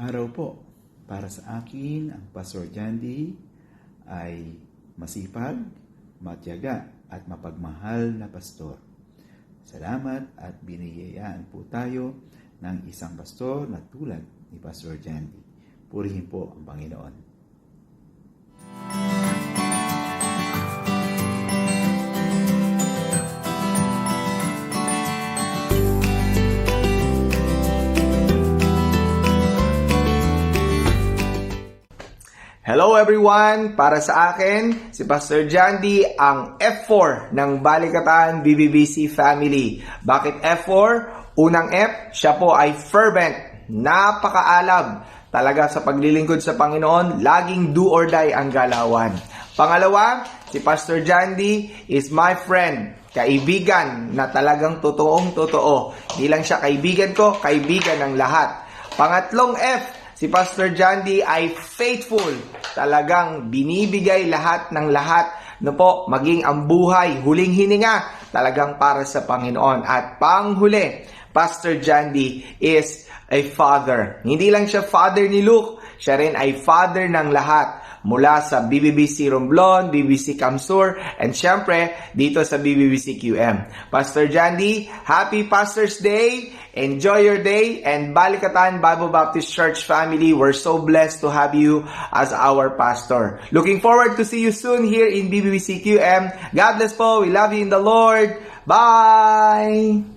araw po. Para sa akin, ang Pastor Jandy ay masipag, matiyaga at mapagmahal na pastor. Salamat at biniyayaan po tayo ng isang pastor na tulad ni Pastor Jandy. Purihin po ang Panginoon. Hello everyone! Para sa akin, si Pastor Jandy ang F4 ng Balikatan BBBC Family. Bakit F4? Unang F, siya po ay fervent, napakaalab. Talaga sa paglilingkod sa Panginoon, laging do or die ang galawan. Pangalawa, si Pastor Jandy is my friend, kaibigan na talagang totoong totoo. Hindi lang siya kaibigan ko, kaibigan ng lahat. Pangatlong F, si Pastor Jandy ay faithful. Talagang binibigay lahat ng lahat no po, maging ang buhay, huling hininga, talagang para sa Panginoon. At panghuli, Pastor Jandy is a father. Hindi lang siya father ni Luke, siya rin ay father ng lahat. Mula sa BBBC Romblon, BBBC Camsur, and syempre, dito sa BBBC QM. Pastor Jandy, happy Pastor's Day! Enjoy your day! And Balikatan Bible Baptist Church family, we're so blessed to have you as our pastor. Looking forward to see you soon here in BBBC QM. God bless po! We love you in the Lord! Bye!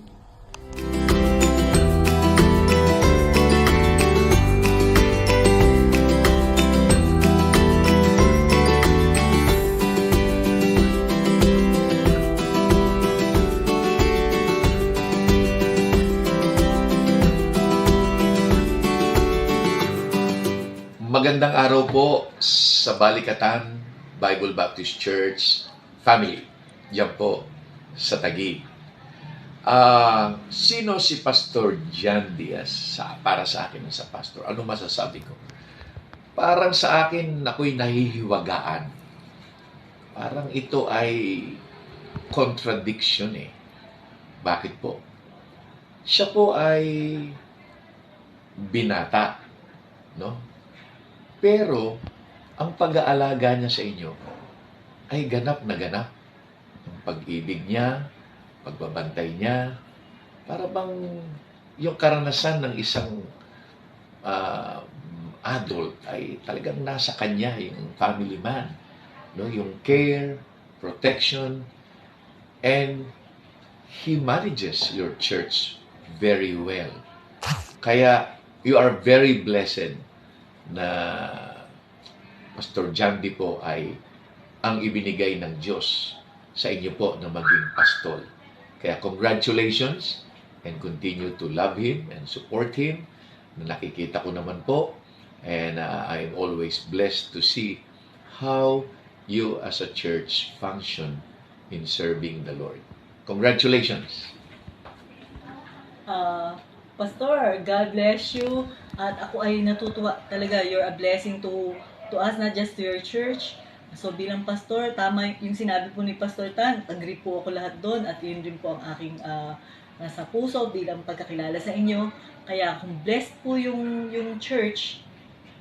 Magandang araw po sa Balikatan Bible Baptist Church family. Yan po sa Taguig. Sino si Pastor Jandy para sa akin sa pastor? Ano masasabi ko? Parang sa akin, ako'y nahihiwagaan. Parang ito ay contradiction eh. Bakit po? Siya po ay binata, no? Pero, ang pag-aalaga niya sa inyo ay ganap na ganap. Ang pag-ibig niya, pagbabantay niya, para bang yung karanasan ng isang adult ay talagang nasa kanya, yung family man. No? Yung care, protection, and he manages your church very well. Kaya, you are very blessed na Pastor Jandy po ay ang ibinigay ng Diyos sa inyo po na maging pastol. Kaya congratulations and continue to love Him and support Him. Nakikita ko naman po and I am always blessed to see how you as a church function in serving the Lord. Congratulations! Pastor, God bless you. At ako ay natutuwa talaga. You're a blessing to us, not just to your church. So bilang pastor, tama yung sinabi po ni Pastor Tan. Agree po ako lahat doon. At yun din po ang aking nasa puso bilang pagkakilala sa inyo. Kaya kung blessed po yung church,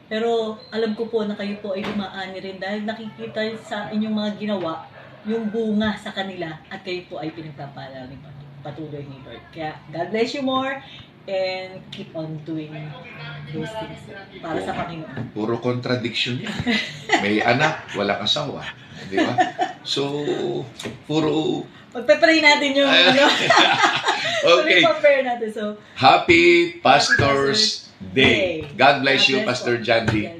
pero alam ko po na kayo po ay dumaani rin dahil nakikita sa inyong mga ginawa yung bunga sa kanila at kayo po ay pinagpapala ni patuloy ni Lord. Kaya God bless you more and keep on doing those things para sa Panginoon. Puro contradiction yan. May anak, walang asawa. Di ba? So, puro... Pagpe-pray natin yung ano. Okay. Pag-prepare natin. So, Happy Pastor's Day. God bless you, God bless Pastor po. Jandy.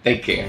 Take care.